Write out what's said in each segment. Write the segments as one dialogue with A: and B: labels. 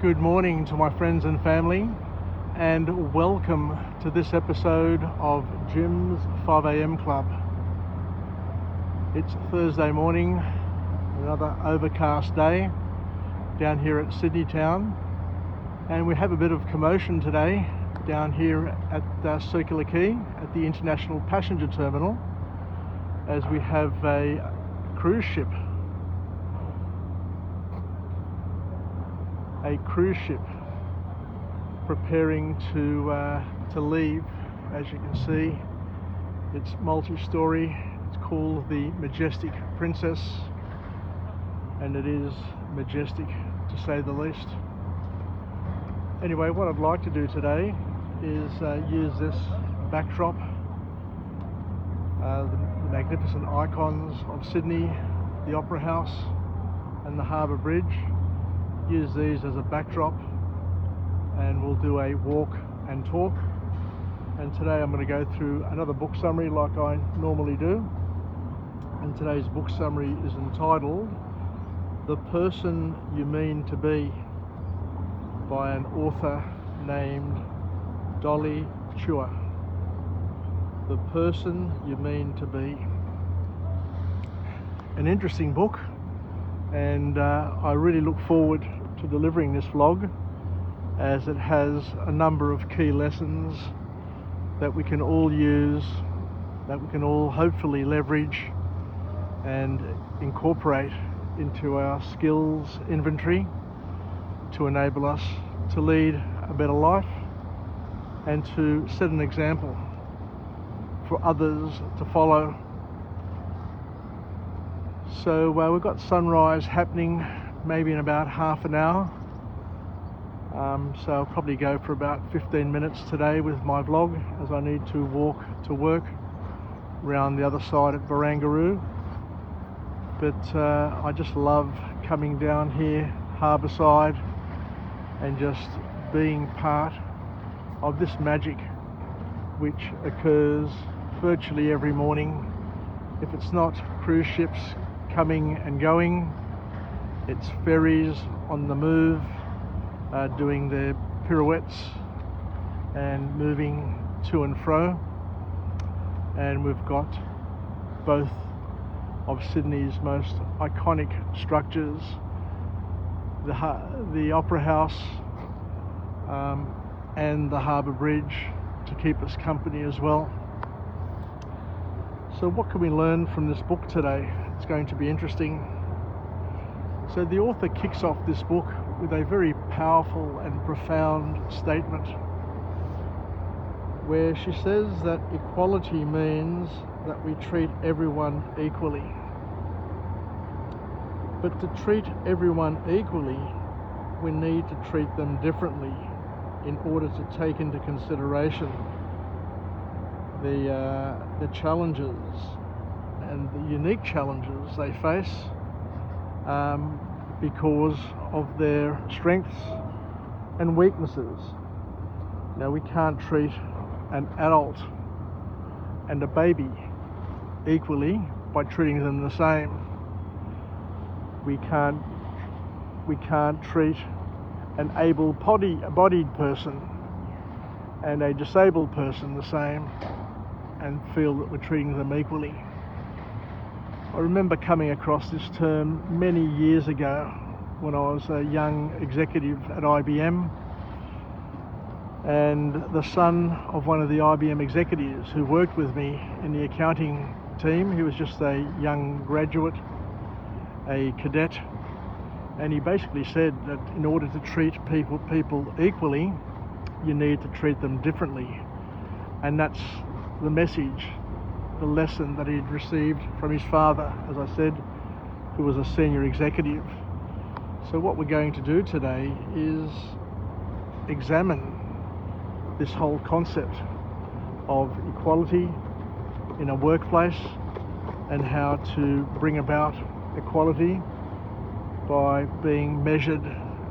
A: Good morning to my friends and family, and welcome to this episode of Jim's 5am Club. It's Thursday morning, another overcast day down here at Sydney town, and we have a bit of commotion today down here at Circular Quay at the International Passenger Terminal, as we have a cruise ship preparing to leave. As you can see, it's multi-story. It's called the Majestic Princess, and it is majestic to say the least. Anyway, what I'd like to do today is use this backdrop, the magnificent icons of Sydney, the Opera House and the Harbour Bridge. Use these as a backdrop, and we'll do a walk and talk. And today I'm going to go through another book summary like I normally do, and today's book summary is entitled The Person You Mean to Be by an author named Dolly Chugh. The Person You Mean to Be. An interesting book, and I really look forward to delivering this vlog, as it has a number of key lessons that we can all use, that we can all hopefully leverage and incorporate into our skills inventory to enable us to lead a better life and to set an example for others to follow. So we've got sunrise happening maybe in about half an hour. So I'll probably go for about 15 minutes today with my vlog, as I need to walk to work around the other side at Barangaroo. But I just love coming down here harbourside and just being part of this magic which occurs virtually every morning. If it's not cruise ships coming and going, it's ferries on the move, doing their pirouettes and moving to and fro. And we've got both of Sydney's most iconic structures, the Opera House and the Harbour Bridge, to keep us company as well. So what can we learn from this book today? It's going to be interesting. So the author kicks off this book with a very powerful and profound statement, where she says that equality means that we treat everyone equally. But to treat everyone equally, we need to treat them differently in order to take into consideration the challenges and the unique challenges they face because of their strengths and weaknesses. Now, we can't treat an adult and a baby equally by treating them the same. We can't treat an able-bodied person and a disabled person the same and feel that we're treating them equally. I remember coming across this term many years ago when I was a young executive at IBM, and the son of one of the IBM executives who worked with me in the accounting team, he was just a young graduate, a cadet, and he basically said that in order to treat people equally, you need to treat them differently. And that's the message, the lesson that he'd received from his father, as I said, who was a senior executive. So what we're going to do today is examine this whole concept of equality in a workplace and how to bring about equality by being measured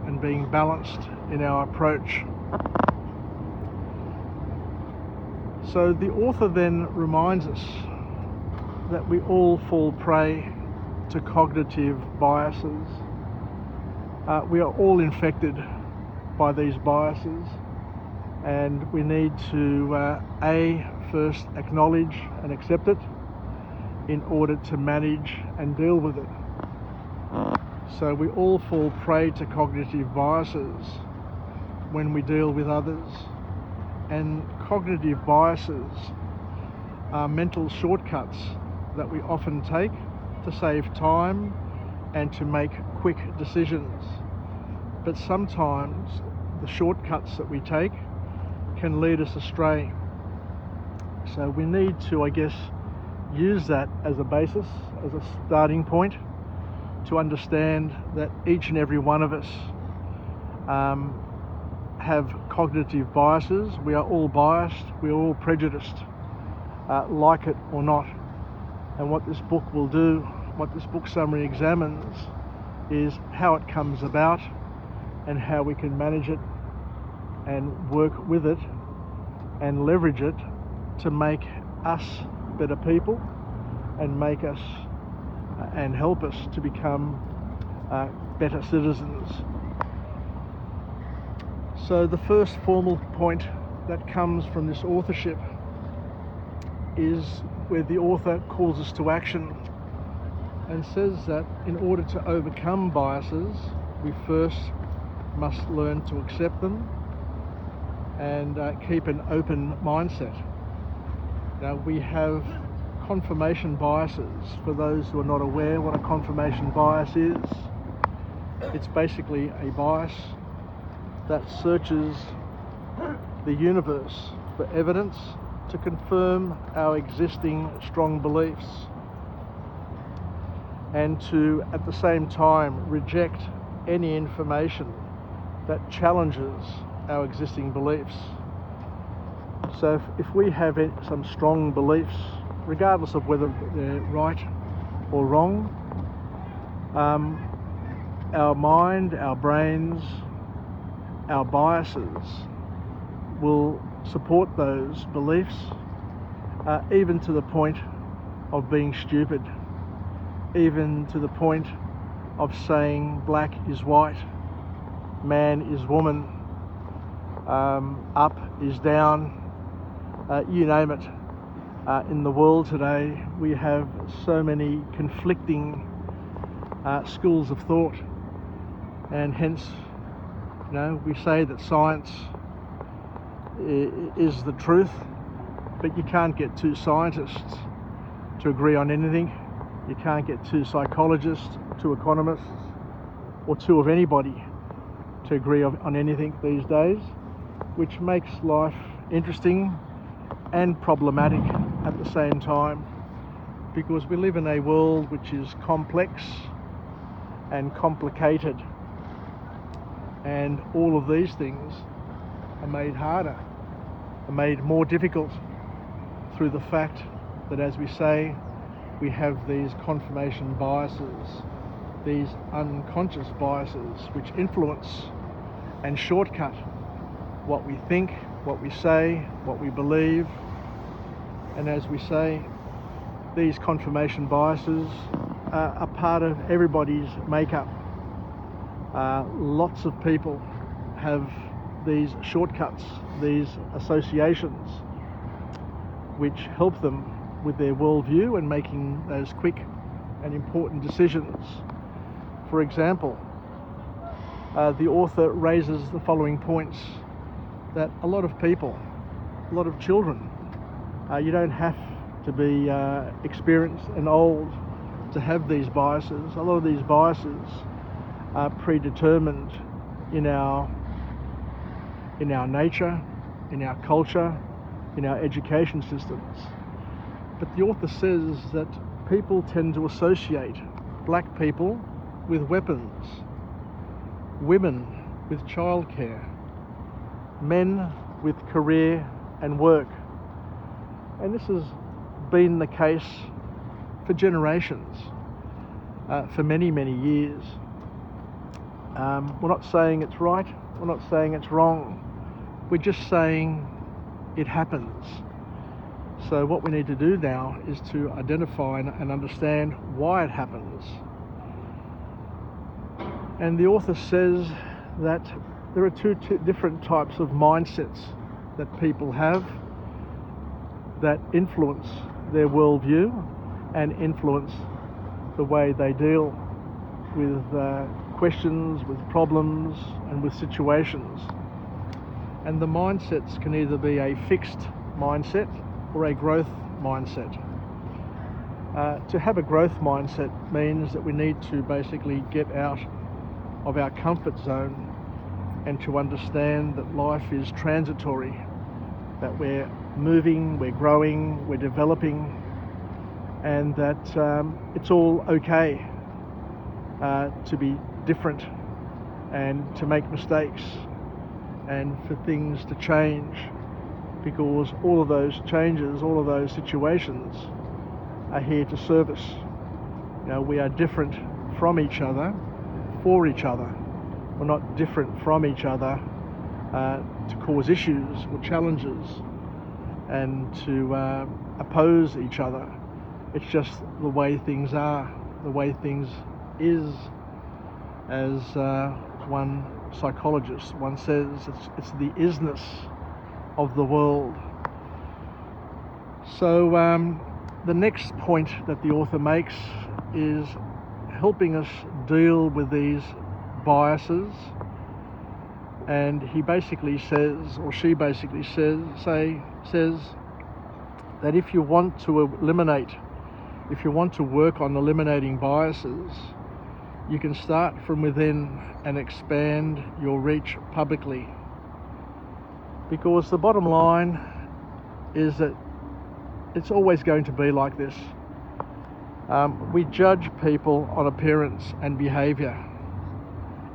A: and being balanced in our approach. So the author then reminds us that we all fall prey to cognitive biases. We are all infected by these biases, and we need to first acknowledge and accept it in order to manage and deal with it. So we all fall prey to cognitive biases when we deal with others, and cognitive biases are mental shortcuts that we often take to save time and to make quick decisions. But sometimes the shortcuts that we take can lead us astray. So we need to, I guess, use that as a basis, as a starting point, to understand that each and every one of us have cognitive biases. We are all biased, we are all prejudiced, like it or not. And what this book will do, what this book summary examines, is how it comes about and how we can manage it and work with it and leverage it to make us better people and make us and help us to become better citizens. So the first formal point that comes from this authorship is where the author calls us to action and says that in order to overcome biases, we first must learn to accept them and keep an open mindset. Now, we have confirmation biases. For those who are not aware what a confirmation bias is, it's basically a bias that searches the universe for evidence to confirm our existing strong beliefs and to, at the same time, reject any information that challenges our existing beliefs. So if we have some strong beliefs, regardless of whether they're right or wrong, our mind, our brains, our biases will support those beliefs, even to the point of being stupid, even to the point of saying black is white, man is woman, up is down, you name it. In the world today, we have so many conflicting schools of thought, and hence, we say that science is the truth, but you can't get two scientists to agree on anything. You can't get two psychologists, two economists, or two of anybody to agree on anything these days, which makes life interesting and problematic at the same time, because we live in a world which is complex and complicated, and all of these things are made harder, are made more difficult through the fact that, as we say, we have these confirmation biases, these unconscious biases which influence and shortcut what we think, what we say, what we believe. And as we say, these confirmation biases are part of everybody's makeup. Lots of people have these shortcuts, these associations, which help them with their worldview and making those quick and important decisions. For example, the author raises the following points: that a lot of people, a lot of children, you don't have to be experienced and old to have these biases. A lot of these biases are predetermined in our nature, in our culture, in our education systems. But the author says that people tend to associate black people with weapons, women with childcare, men with career and work. And this has been the case for generations, for many, many years. We're not saying it's right, we're not saying it's wrong, we're just saying it happens. So what we need to do now is to identify and understand why it happens. And the author says that there are two different types of mindsets that people have that influence their worldview and influence the way they deal with questions, with problems, and with situations. And the mindsets can either be a fixed mindset or a growth mindset. To have a growth mindset means that we need to basically get out of our comfort zone and to understand that life is transitory, that we're moving, we're growing, we're developing, and that it's all okay to be different and to make mistakes and for things to change, because all of those changes, all of those situations are here to serve us. We are different from each other for each other. We're not different from each other to cause issues or challenges and to oppose each other. It's just the way things are, the way things is. As one psychologist once says, it's the isness of the world. So the next point that the author makes is helping us deal with these biases, and he basically says, or she basically says that if you want to work on eliminating biases, you can start from within and expand your reach publicly. Because the bottom line is that it's always going to be like this. We judge people on appearance and behaviour.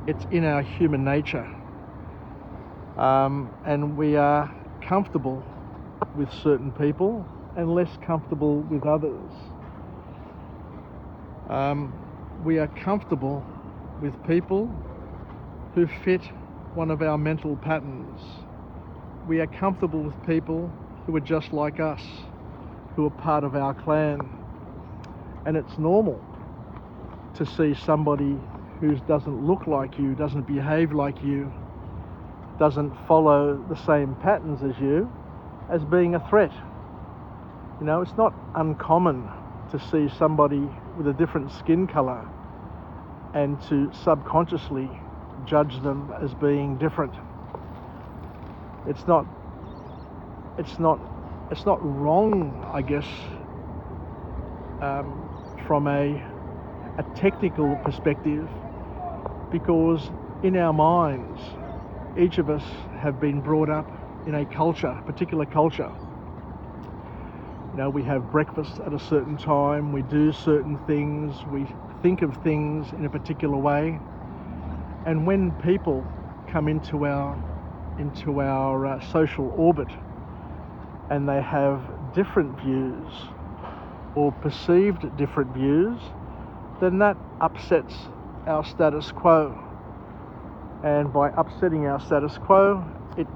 A: It's in our human nature. And we are comfortable with certain people and less comfortable with others. We are comfortable with people who fit one of our mental patterns. We are comfortable with people who are just like us, who are part of our clan. And it's normal to see somebody who doesn't look like you, doesn't behave like you, doesn't follow the same patterns as you, as being a threat. It's not uncommon to see somebody with a different skin colour and to subconsciously judge them as being different. It's not wrong, I guess, from a technical perspective, because in our minds, each of us have been brought up in a particular culture. We have breakfast at a certain time, we do certain things, we think of things in a particular way, and when people come into our social orbit and they have different views or perceived different views, then that upsets our status quo. And by upsetting our status quo, it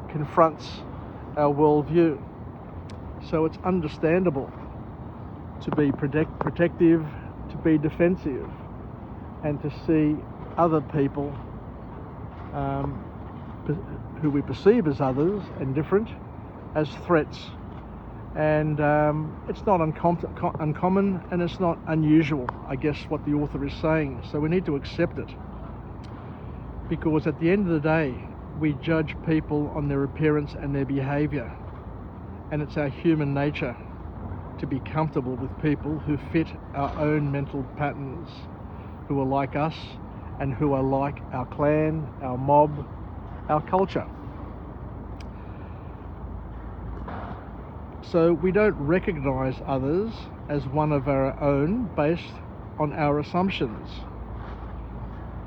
A: confronts our worldview. So it's understandable to be protective, to be defensive, and to see other people who we perceive as others and different as threats. And it's not uncommon, and it's not unusual, I guess, what the author is saying. So we need to accept it, because at the end of the day, we judge people on their appearance and their behaviour, and it's our human nature to be comfortable with people who fit our own mental patterns, who are like us and who are like our clan, our mob, our culture. So we don't recognise others as one of our own based on our assumptions.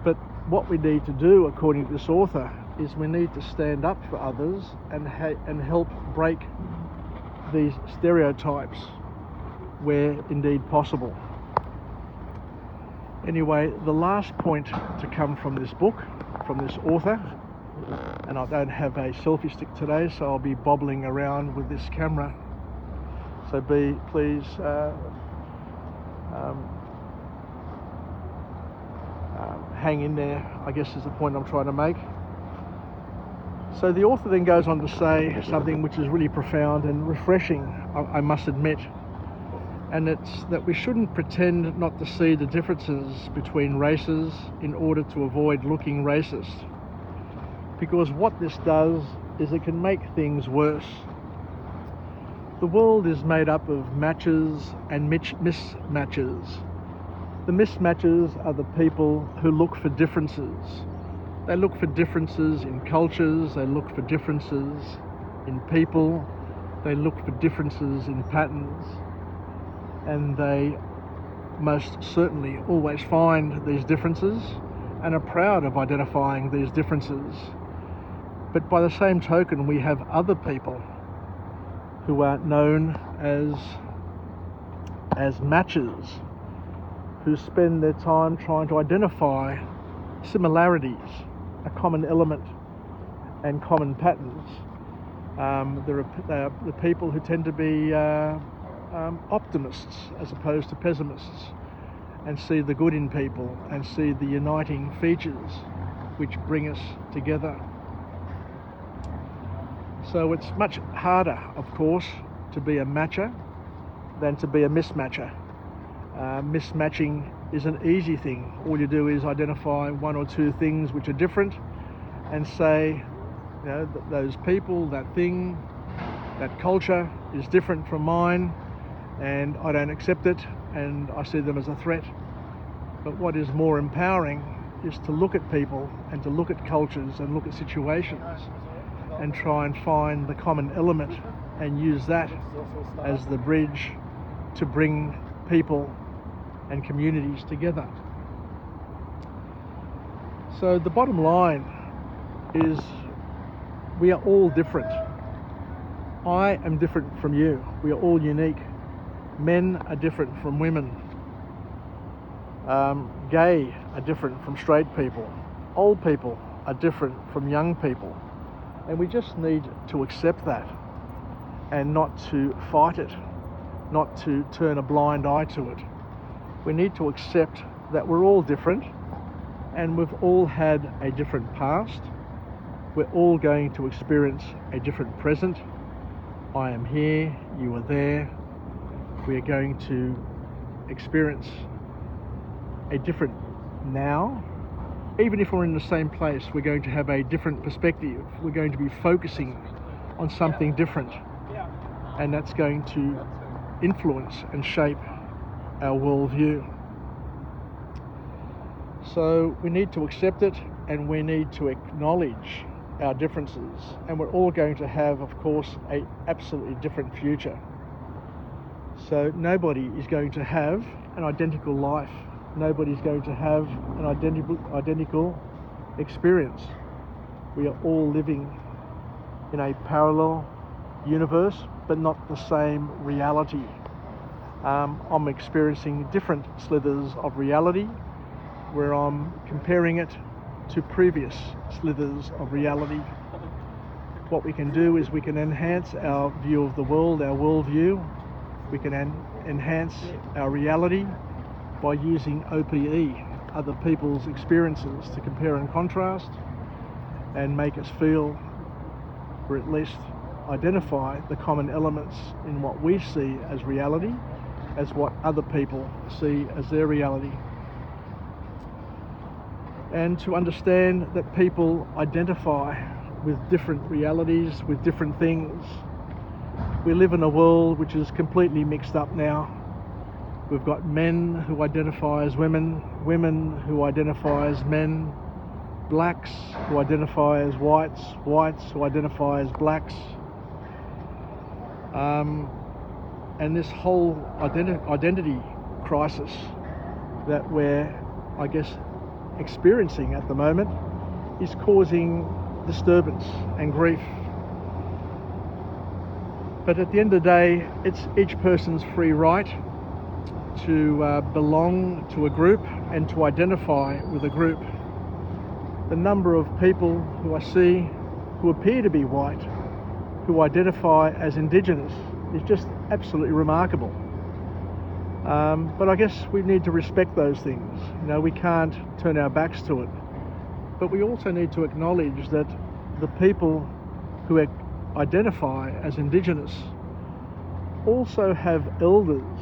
A: But what we need to do, according to this author, is we need to stand up for others and help break these stereotypes where indeed possible. Anyway, the last point to come from this book, from this author, and I don't have a selfie stick today, so I'll be bobbling around with this camera. So please hang in there, I guess is the point I'm trying to make. So the author then goes on to say something which is really profound and refreshing, I must admit, and it's that we shouldn't pretend not to see the differences between races in order to avoid looking racist, because what this does is it can make things worse. The world is made up of matches and mismatches. The mismatches are the people who look for differences. They look for differences in cultures, they look for differences in people, they look for differences in patterns, and they most certainly always find these differences and are proud of identifying these differences. But by the same token, we have other people who are known as matches, who spend their time trying to identify similarities, a common element and common patterns. There are the people who tend to be optimists as opposed to pessimists, and see the good in people and see the uniting features which bring us together. So it's much harder, of course, to be a matcher than to be a mismatcher. Mismatching is an easy thing. All you do is identify one or two things which are different and say, you know, those people, that thing, that culture is different from mine, and I don't accept it, and I see them as a threat. But what is more empowering is to look at people and to look at cultures and look at situations and try and find the common element and use that as the bridge to bring people and communities together. So the bottom line is we are all different. I am different from you. We are all unique. Men are different from women. Gay are different from straight people. Old people are different from young people. And we just need to accept that and not to fight it, not to turn a blind eye to it. We need to accept that we're all different and we've all had a different past. We're all going to experience a different present. I am here, you are there. We are going to experience a different now. Even if we're in the same place, we're going to have a different perspective. We're going to be focusing on something different, and that's going to influence and shape our worldview. So we need to accept it, and we need to acknowledge our differences, and we're all going to have, of course, an absolutely different future. So nobody is going to have an identical life. Nobody's going to have an identical experience. We are all living in a parallel universe, but not the same reality. I'm experiencing different slithers of reality where I'm comparing it to previous slithers of reality. What we can do is we can enhance our view of the world, our worldview. We can enhance our reality by using OPE, other people's experiences, to compare and contrast and make us feel, or at least identify, the common elements in what we see as reality, as what other people see as their reality. And to understand that people identify with different realities, with different things. We live in a world which is completely mixed up now. We've got men who identify as women, women who identify as men, blacks who identify as whites, whites who identify as blacks. And this whole identity crisis that we're, I guess, experiencing at the moment is causing disturbance and grief. But at the end of the day, it's each person's free right to belong to a group and to identify with a group. The number of people who I see who appear to be white, who identify as Indigenous, is just absolutely remarkable. But I guess we need to respect those things. You know, we can't turn our backs to it. But we also need to acknowledge that the people who identify as Indigenous also have elders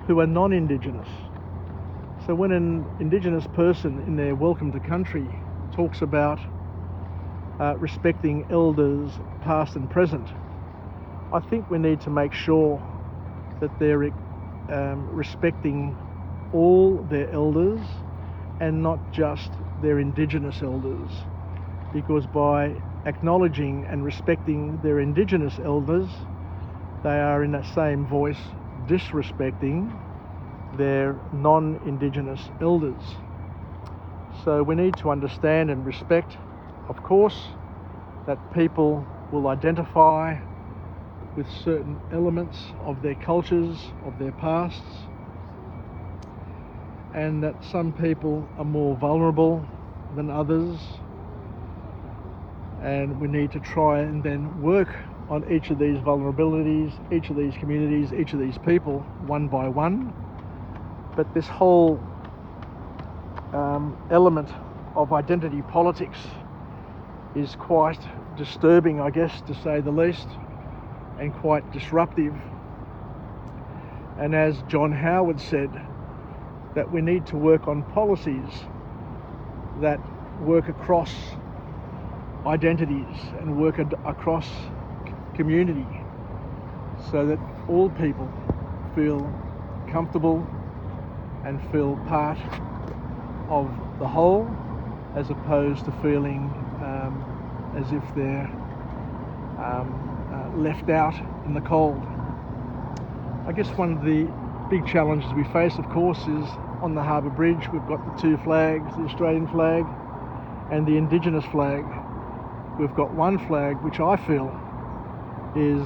A: who are non-Indigenous. So when an Indigenous person in their Welcome to Country talks about respecting elders past and present, I think we need to make sure that they're respecting all their elders and not just their Indigenous elders, because by acknowledging and respecting their Indigenous elders, they are in that same voice disrespecting their non-Indigenous elders. So we need to understand and respect, of course, that people will identify with certain elements of their cultures, of their pasts, and that some people are more vulnerable than others, and we need to try and then work on each of these vulnerabilities, each of these communities, each of these people, one by one. But this whole element of identity politics is quite disturbing, I guess, to say the least, and quite disruptive. And as John Howard said, that we need to work on policies that work across identities and work across community, so that all people feel comfortable and feel part of the whole, as opposed to feeling as if they're left out in the cold. I guess one of the big challenges we face, of course, is on the Harbour Bridge. We've got the two flags, the Australian flag and the Indigenous flag. We've got one flag which I feel is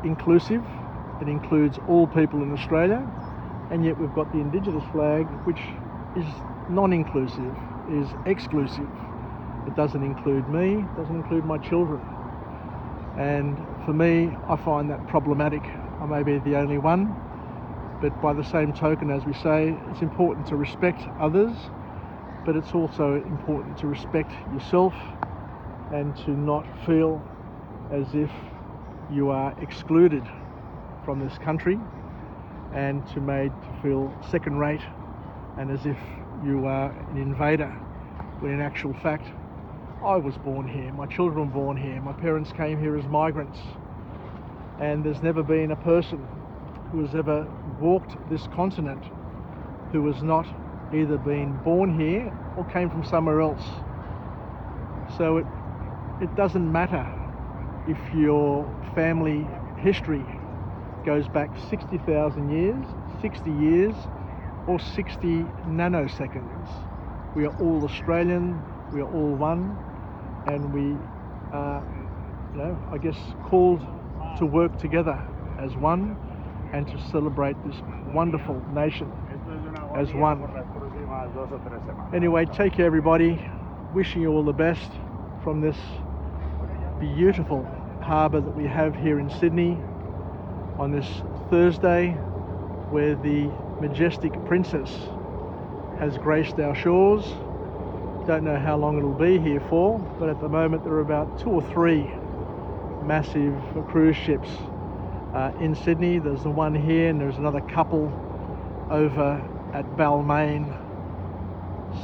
A: inclusive. It includes all people in Australia, and yet we've got the Indigenous flag which is non-inclusive, is exclusive. It doesn't include me, it doesn't include my children. And for me, I find that problematic. I may be the only one, but by the same token, as we say, it's important to respect others, but it's also important to respect yourself and to not feel as if you are excluded from this country and to made to feel second rate and as if you are an invader, when in actual fact I was born here, my children were born here, my parents came here as migrants, and there's never been a person who has ever walked this continent who has not either been born here or came from somewhere else. So it doesn't matter if your family history goes back 60,000 years, 60 years, or 60 nanoseconds. We are all Australian, we are all one, and we are, I guess, called to work together as one and to celebrate this wonderful nation as one. Anyway, take care everybody. Wishing you all the best from this beautiful harbour that we have here in Sydney on this Thursday, where the majestic Princess has graced our shores. Don't know how long it'll be here for, but at the moment there are about 2 or 3 massive cruise ships in Sydney. There's the one here and there's another couple over at Balmain.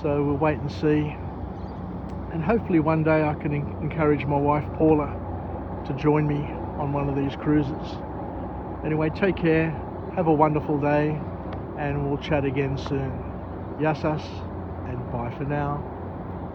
A: So we'll wait and see. And hopefully one day I can encourage my wife Paula to join me on one of these cruises. Anyway, take care, have a wonderful day, and we'll chat again soon. Yassas, and bye for now.